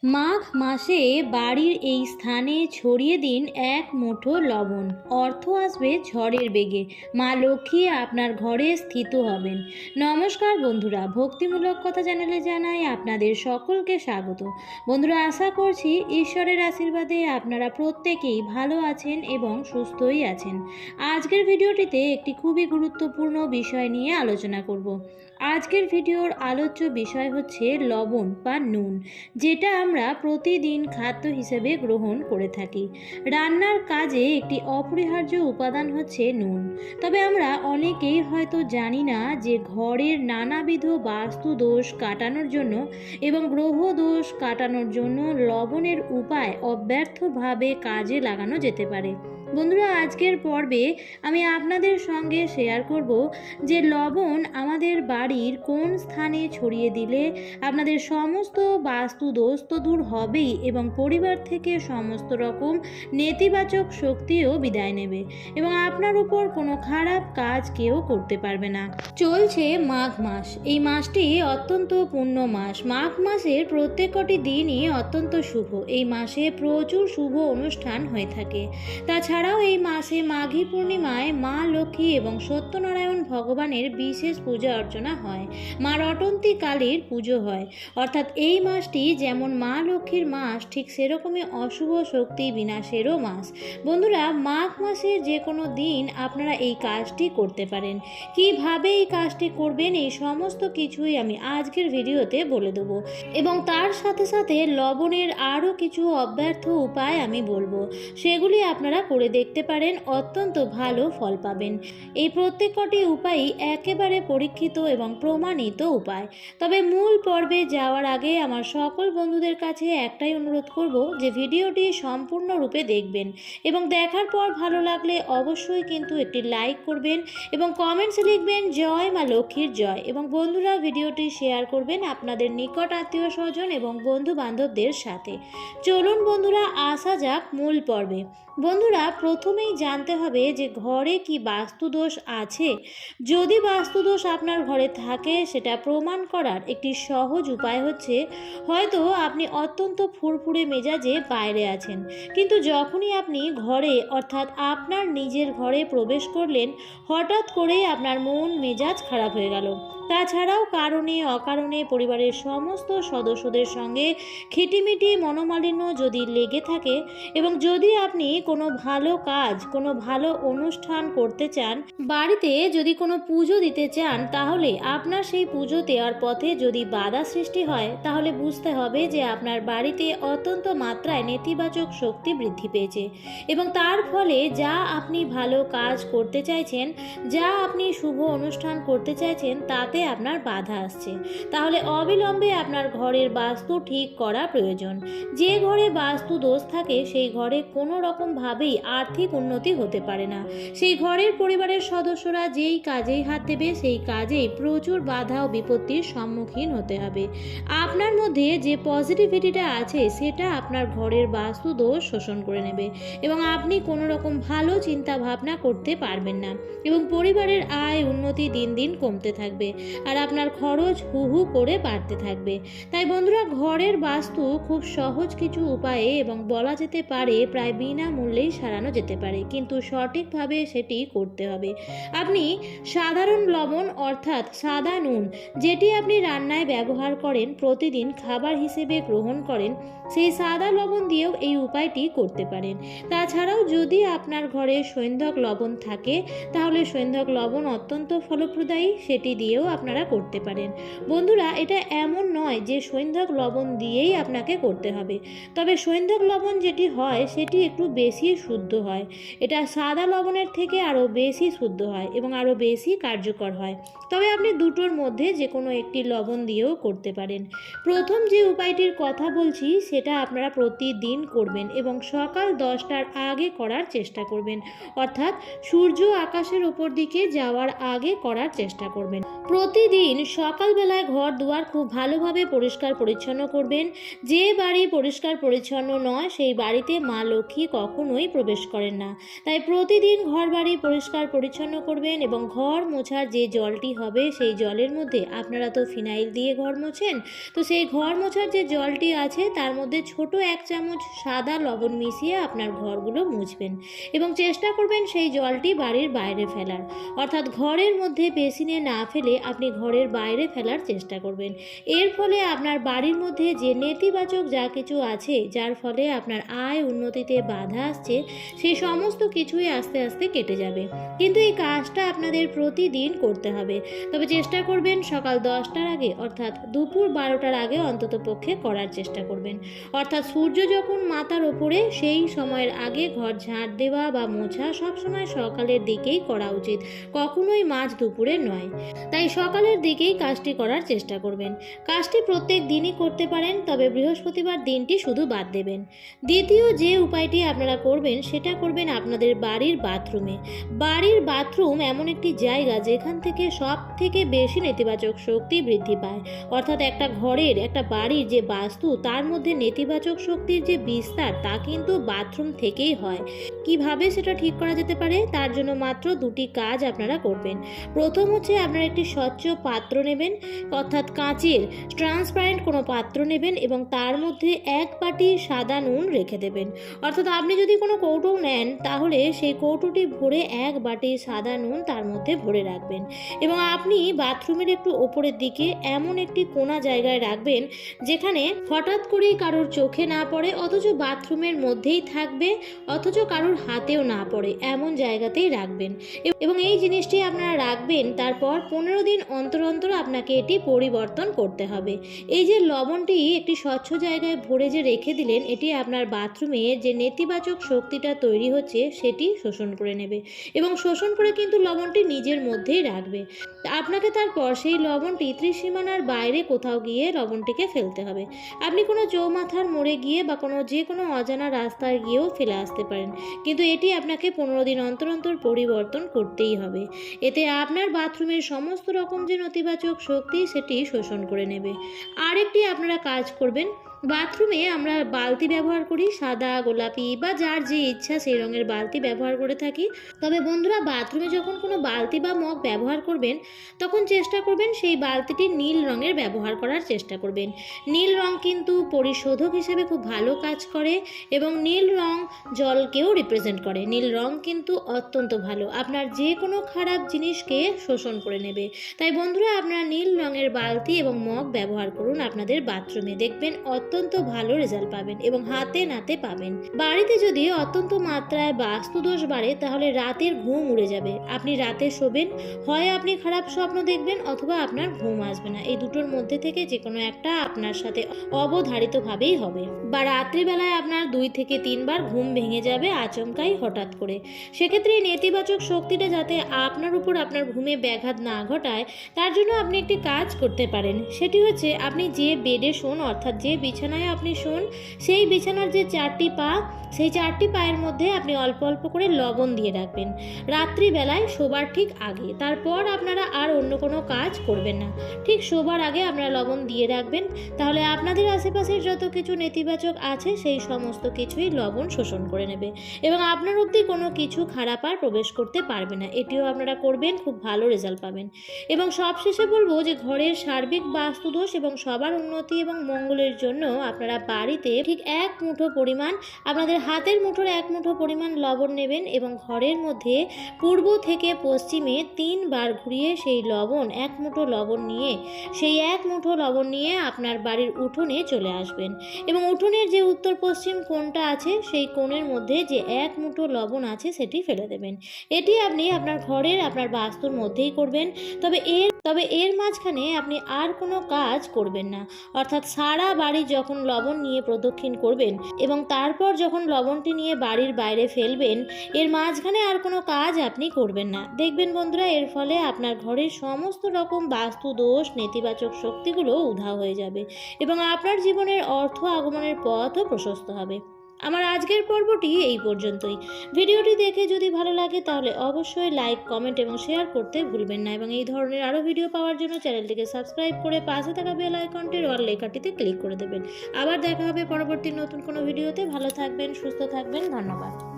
মাঘ মাসে বাড়ির এই স্থানে ছড়িয়ে দিন এক মুঠো লবণ। অর্থ আসবে ঝড়ের বেগে, মা লক্ষ্মী আপনার ঘরে স্থিত হবেন। নমস্কার বন্ধুরা, ভক্তিমূলক কথা চ্যানেলে জানাই আপনাদের সকলকে স্বাগত। বন্ধুরা, আশা করছি ঈশ্বরের আশীর্বাদে আপনারা প্রত্যেকেই ভালো আছেন এবং সুস্থই আছেন। আজকের ভিডিওটিতে একটি খুবই গুরুত্বপূর্ণ বিষয় নিয়ে আলোচনা করব। আজকের ভিডিওর আলোচ্য বিষয় হচ্ছে লবণ বা নুন, যেটা আমরা প্রতিদিন খাদ্য হিসেবে গ্রহণ করে থাকি। রান্নার কাজে একটি অপরিহার্য উপাদান হচ্ছে নুন। তবে আমরা অনেকেই হয়তো জানি না যে ঘরের নানাবিধ বাস্তু দোষ কাটানোর জন্য এবং গ্রহ দোষ কাটানোর জন্য লবণের উপায় অব্যর্থভাবে কাজে লাগানো যেতে পারে। বন্ধুরা, আজকের পর্বে আমি আপনাদের সঙ্গে শেয়ার করব যে লবণ আমাদের বাড়ির কোন স্থানে ছড়িয়ে দিলে আপনাদের সমস্ত বাস্তু দোষ তো দূর হবেই এবং পরিবার থেকে সমস্ত রকম নেতিবাচক শক্তিও বিদায় নেবে এবং আপনার উপর কোনো খারাপ কাজ কেউ করতে পারবে না। চলছে মাঘ মাস। এই মাসটি অত্যন্ত পুণ্য মাস। মাঘ মাসের প্রত্যেকটি দিনই অত্যন্ত শুভ। এই মাসে প্রচুর শুভ অনুষ্ঠান হয়ে থাকে। তাছাড়াও এই মাসে মাঘী পূর্ণিমায় মা লক্ষ্মী এবং সত্যনারায়ণ ভগবানের বিশেষ পূজা অর্চনা হয়। মা রটন্তী কালীর পুজো হয়। অর্থাৎ এই মাসটি যেমন মা লক্ষ্মীর মাস, ঠিক সেরকমই অশুভ শক্তি বিনাশেরও মাস। বন্ধুরা, মাঘ মাসের যে কোনো দিন আপনারা এই কাজটি করতে পারেন। কিভাবে এই কাজটি করবেন এই সমস্ত কিছুই আমি আজকের ভিডিওতে বলে দেব এবং তার সাথে সাথে লবণের আরও কিছু অব্যর্থ উপায় আমি বলবো, সেগুলি আপনারা করে দেখতে পারেন, অত্যন্ত ভালো ফল পাবেন। এই প্রত্যেকটি উপায়ই একেবারে পরীক্ষিত এবং প্রমাণিত উপায়। তবে মূল পর্বে যাওয়ার আগে আমার সকল বন্ধুদের কাছে একটাই অনুরোধ করব যে ভিডিওটি সম্পূর্ণরূপে দেখবেন এবং দেখার পর ভালো লাগলে অবশ্যই কিন্তু একটি লাইক করবেন এবং কমেন্টসে লিখবেন জয় মা লক্ষ্মীর জয়, এবং বন্ধুরা ভিডিওটি শেয়ার করবেন আপনাদের নিকট আত্মীয় স্বজন এবং বন্ধু বান্ধবদের সাথে। চলুন বন্ধুরা, আসা যাক মূল পর্বে। বন্ধুরা, প্রথমেই জানতে হবে যে ঘরে কি বাস্তুদোষ আছে। যদি বাস্তুদোষ আপনার ঘরে থাকে, সেটা প্রমাণ করার একটি সহজ উপায় হচ্ছে, হয়তো আপনি অত্যন্ত ফুরফুরে মেজাজে বাইরে আছেন, কিন্তু যখনই আপনি ঘরে অর্থাৎ আপনার নিজের ঘরে প্রবেশ করলেন, হঠাৎ করেই আপনার মন মেজাজ খারাপ হয়ে গেল। তাছাড়াও কারণে অকারণে পরিবারের সমস্ত সদস্যদের সঙ্গে খিটিমিটি মনোমালিন্য যদি লেগে থাকে এবং যদি আপনি কোনো ভালো কাজ, কোনো ভালো অনুষ্ঠান করতে চান, বাড়িতে যদি কোনো পুজো দিতে চান, তাহলে আপনার সেই পুজো দেওয়ার পথে যদি বাধা সৃষ্টি হয়, তাহলে বুঝতে হবে যে আপনার বাড়িতে অত্যন্ত মাত্রায় নেতিবাচক শক্তি বৃদ্ধি পেয়েছে এবং তার ফলে যা আপনি ভালো কাজ করতে চাইছেন, যা আপনি শুভ অনুষ্ঠান করতে চাইছেন, তাতে আপনার বাধা আসছে। তাহলে অবিলম্বে আপনার ঘরের বাস্তু ঠিক করা প্রয়োজন। যে ঘরে বাস্তু দোষ থাকে, সেই ঘরে কোনো রকমভাবেই আর্থিক উন্নতি হতে পারে না। সেই ঘরের পরিবারের সদস্যরা যেই কাজেই হাত দেবে, সেই কাজেই প্রচুর বাধা ও বিপত্তির সম্মুখীন হতে হবে। আপনার মধ্যে যে পজিটিভিটিটা আছে, সেটা আপনার ঘরের বাস্তু দোষ শোষণ করে নেবে এবং আপনি কোনো রকম ভালো চিন্তা ভাবনা করতে পারবেন না এবং পরিবারের আয় উন্নতি দিন দিন কমতে থাকবে আর আপনার খরচ হু হু করে বাড়তে থাকবে। তাই বন্ধুরা, ঘরের বাস্তু খুব সহজ কিছু উপায়ে এবং বলা যেতে পারে প্রায় বিনামূল্যেই সারানো যেতে পারে, কিন্তু সঠিকভাবে সেটি করতে হবে। আপনি সাধারণ লবণ অর্থাৎ সাদা নুন, যেটি আপনি রান্নায় ব্যবহার করেন, প্রতিদিন খাবার হিসেবে গ্রহণ করেন, সেই সাদা লবণ দিয়েও এই উপায়টি করতে পারেন। তাছাড়াও যদি আপনার ঘরে সৈন্ধক লবণ থাকে, তাহলে সৈন্ধক লবণ অত্যন্ত ফলপ্রদায়ী, সেটি দিয়েও আপনারা করতে পারেন। বন্ধুরা, এটা এমন নয় যে সৈন্ধক লবণ দিয়েই আপনাকে করতে হবে, তবে সৈন্ধক লবণ যেটি হয় সেটি একটু বেশি শুদ্ধ হয়। এটা সাদা লবণের থেকে আরও বেশি শুদ্ধ হয় এবং আরও বেশি কার্যকর হয়। তবে আপনি দুটোর মধ্যে যে কোনো একটি লবণ দিয়েও করতে পারেন। প্রথম যে উপায়টির কথা বলছি, সেটা আপনারা প্রতিদিন করবেন এবং সকাল 10টার আগে করার চেষ্টা করবেন, অর্থাৎ সূর্য আকাশের উপর দিকে যাওয়ার আগে করার চেষ্টা করবেন। প্রতিদিন সকালবেলায় ঘর দুয়ার খুব ভালোভাবে পরিষ্কার পরিচ্ছন্ন করবেন। যে বাড়ি পরিষ্কার পরিচ্ছন্ন নয় সেই বাড়িতে মা লক্ষ্মী কখনোই প্রবেশ করেন না। তাই প্রতিদিন ঘর বাড়ি পরিষ্কার পরিচ্ছন্ন করবেন এবং ঘর মোছার যে জলটি হবে সেই জলের মধ্যে, আপনারা তো ফিনাইল দিয়ে ঘর মোছেন, তো সেই ঘর মোছার যে জলটি আছে তার মধ্যে ছোট 1 চামচ সাদা লবণ মিশিয়ে আপনার ঘরগুলো মুছবেন এবং চেষ্টা করবেন সেই জলটি বাড়ির বাইরে ফেলার, অর্থাৎ ঘরের মধ্যে বেসিনে না ফেলে আপনি ঘরের বাইরে ফেলার চেষ্টা করবেন। এর ফলে আপনার বাড়ির মধ্যে যে নেতিবাচক যা কিছু আছে, যার ফলে আপনার আয় উন্নতিতে বাধা আসছে, সেই সমস্ত কিছুই আস্তে আস্তে কেটে যাবে। কিন্তু এই কাজটা আপনাদের প্রতিদিন করতে হবে। তবে চেষ্টা করবেন সকাল 10টার আগে, অর্থাৎ দুপুর 12টার আগে অন্তত পক্ষে করার চেষ্টা করবেন। অর্থাৎ সূর্য যখন মাথার ওপরে সেই সময়ের আগে ঘর ঝাড় দেওয়া বা মোছা সবসময় সকালের দিকেই করা উচিত, কখনোই মাঝ দুপুরে নয়। তাই সকালের দিকেই কাজটি করার চেষ্টা করবেন। কাজটি প্রত্যেক দিনই করতে পারেন, তবে বৃহস্পতিবার দিনটি শুধু বাদ দেবেন। দ্বিতীয় যে উপায়টি আপনারা করবেন সেটা করবেন আপনাদের বাড়ির বাথরুমে। বাড়ির বাথরুম এমন একটি জায়গা যেখান থেকে সব থেকে বেশি নেতিবাচক শক্তি বৃদ্ধি পায়। অর্থাৎ একটা ঘরের, একটা বাড়ির যে বাস্তু, তার মধ্যে নেতিবাচক শক্তির যে বিস্তার তা কিন্তু বাথরুম থেকেই হয়। কিভাবে সেটা ঠিক করা যেতে পারে, তার জন্য মাত্র 2টি কাজ আপনারা করবেন। প্রথম হচ্ছে আপনারা একটি স্বচ্ছ পাত্র নেবেন, অর্থাৎ কাঁচের ট্রান্সপারেন্ট কোনো পাত্র নেবেন এবং তার মধ্যে 1 বাটি সাদা নুন রেখে দেবেন। অর্থাৎ আপনি যদি কোনো কৌটো নেন তাহলে সেই কৌটোটি ভরে 1 বাটি সাদা নুন তার মধ্যে ভরে রাখবেন এবং আপনি বাথরুমের একটু ওপরের দিকে এমন একটি কোণা জায়গায় রাখবেন যেখানে হঠাৎ করেই কারোর চোখে না পড়ে, অথচ বাথরুমের মধ্যেই থাকবে, অথচ কারোর হাতেও না পড়ে, এমন জায়গাতেই রাখবেন। এবং এই জিনিসটি আপনারা রাখবেন, তারপর 15 দিন অন্তর অন্তর আপনাকে এটি পরিবর্তন করতে হবে। এই যে লবণটি একটি স্বচ্ছ জায়গায় ভরে যে রেখে দিলেন, এটি আপনার বাথরুমে যে নেতিবাচক শক্তিটা তৈরি হচ্ছে সেটি শোষণ করে নেবে এবং শোষণ করে কিন্তু লবণটি নিজের মধ্যেই রাখবে। আপনাকে তারপর সেই লবণটি ত্রিসীমানার বাইরে কোথাও গিয়ে লবণটিকে ফেলতে হবে। আপনি কোনো চৌমাথার মোড়ে গিয়ে বা যে কোনো অজানা রাস্তায় গিয়েও ফেলে আসতে পারেন, কিন্তু এটি আপনাকে 15 দিন অন্তর অন্তর পরিবর্তন করতেই হবে। এতে আপনার বাথরুমের সমস্ত রকম যে নেতিবাচক শক্তি সেটি শোষণ করে নেবে। আরেকটি আপনারা কাজ করবেন, বাথরুমে আমরা বালতি ব্যবহার করি, সাদা, গোলাপি বা যার যে ইচ্ছা সেই রঙের বালতি ব্যবহার করে থাকি। তবে বন্ধুরা, বাথরুমে যখন কোনো বালতি বা মগ ব্যবহার করবেন তখন চেষ্টা করবেন সেই বালতিটি নীল রঙের ব্যবহার করার চেষ্টা করবেন। নীল রং কিন্তু পরিশোধক হিসেবে খুব ভালো কাজ করে এবং নীল রং জলকেও রিপ্রেজেন্ট করে। নীল রং কিন্তু অত্যন্ত ভালো, আপনার যে কোনো খারাপ জিনিসকে শোষণ করে নেবে। তাই বন্ধুরা, আপনারা নীল রঙের বালতি এবং মগ ব্যবহার করুন আপনাদের বাথরুমে, দেখবেন অত্যন্ত ভালো রেজাল্ট পাবেন এবং হাতে নাতে পাবেন। বাড়িতে যদি অত্যন্ত মাত্রায় বাস্তুদোষ বাড়ে তাহলে রাতের ঘুম উড়ে যাবে। আপনি রাতে শোবেন, হয় আপনি খারাপ স্বপ্ন দেখবেন অথবা আপনার ঘুম আসবে না। এই দুটোর মধ্যে থেকে যে কোনো একটা আপনার সাথে অবধারিতভাবেই হবে, বা রাত্রিবেলায় আপনার 2 থেকে 3 বার ঘুম ভেঙে যাবে আচমকাই হঠাৎ করে। সেক্ষেত্রে এই নেতিবাচক শক্তিটা যাতে আপনার উপর আপনার ঘুমে ব্যাঘাত না ঘটায় তার জন্য আপনি একটি কাজ করতে পারেন। সেটি হচ্ছে, আপনি যে বেডে শোন, অর্থাৎ যে বিছানায় আপনি শোন, সেই বিছানার যে 4টি পা, সেই 4টি পায়ের মধ্যে আপনি অল্প অল্প করে লবণ দিয়ে রাখবেন রাত্রিবেলায় শোবার ঠিক আগে। তারপর আপনারা আর অন্য কোনো কাজ করবেন না, ঠিক শোবার আগে আপনারা লবণ দিয়ে রাখবেন। তাহলে আপনাদের আশেপাশের যত কিছু নেতিবাচক আছে সেই সমস্ত কিছুই লবণ শোষণ করে নেবে এবং আপনার অবধি কোনো কিছু খারাপ আর প্রবেশ করতে পারবে না। এটিও আপনারা করবেন, খুব ভালো রেজাল্ট পাবেন। এবং সবশেষে বলবো যে ঘরের সার্বিক বাস্তুদোষ এবং সবার উন্নতি এবং মঙ্গলের জন্য আপনারা বাড়িতে ঠিক 1 মুঠো পরিমাণ, আপনাদের হাতের মুঠোর 1 মুঠো পরিমাণ লবণ নেবেন এবং ঘরের মধ্যে পূর্ব থেকে পশ্চিমে 3 বার ঘুরিয়ে সেই লবণ, 1 মুঠো লবণ নিয়ে, সেই 1 মুঠো লবণ নিয়ে আপনার বাড়ির উঠোনে চলে আসবেন এবং উঠোনের যে উত্তর পশ্চিম কোণটা আছে সেই কোণের মধ্যে যে 1 মুঠো লবণ আছে সেটি ফেলে দেবেন। এটি আপনি আপনার ঘরের, আপনার বাস্তুর মধ্যেই করবেন। তবে এর মাঝখানে আপনি আর কোনো কাজ করবেন না। অর্থাৎ সারা বাড়ি যখন লবণ নিয়ে প্রদক্ষিণ করবেন এবং তারপর যখন লবণটি নিয়ে বাড়ির বাইরে ফেলবেন, এর মাঝখানে আর কোনো কাজ আপনি করবেন না। দেখবেন বন্ধুরা, এর ফলে আপনার ঘরের সমস্ত রকম বাস্তু দোষ, নেতিবাচক শক্তিগুলো উধাও হয়ে যাবে এবং আপনার জীবনের অর্থ আগমনের পথও প্রশস্ত হবে। আমার আজকের পর্বটি এই পর্যন্তই। ভিডিওটি দেখে যদি ভালো লাগে তাহলে অবশ্যই লাইক, কমেন্ট এবং শেয়ার করতে ভুলবেন না, এবং এই ধরনের আরও ভিডিও পাওয়ার জন্য চ্যানেলটিকে সাবস্ক্রাইব করে পাশে থাকা বেল আইকনটির অল লেখাটিতে ক্লিক করে দেবেন। আবার দেখা হবে পরবর্তী নতুন কোনো ভিডিওতে। ভালো থাকবেন, সুস্থ থাকবেন, ধন্যবাদ।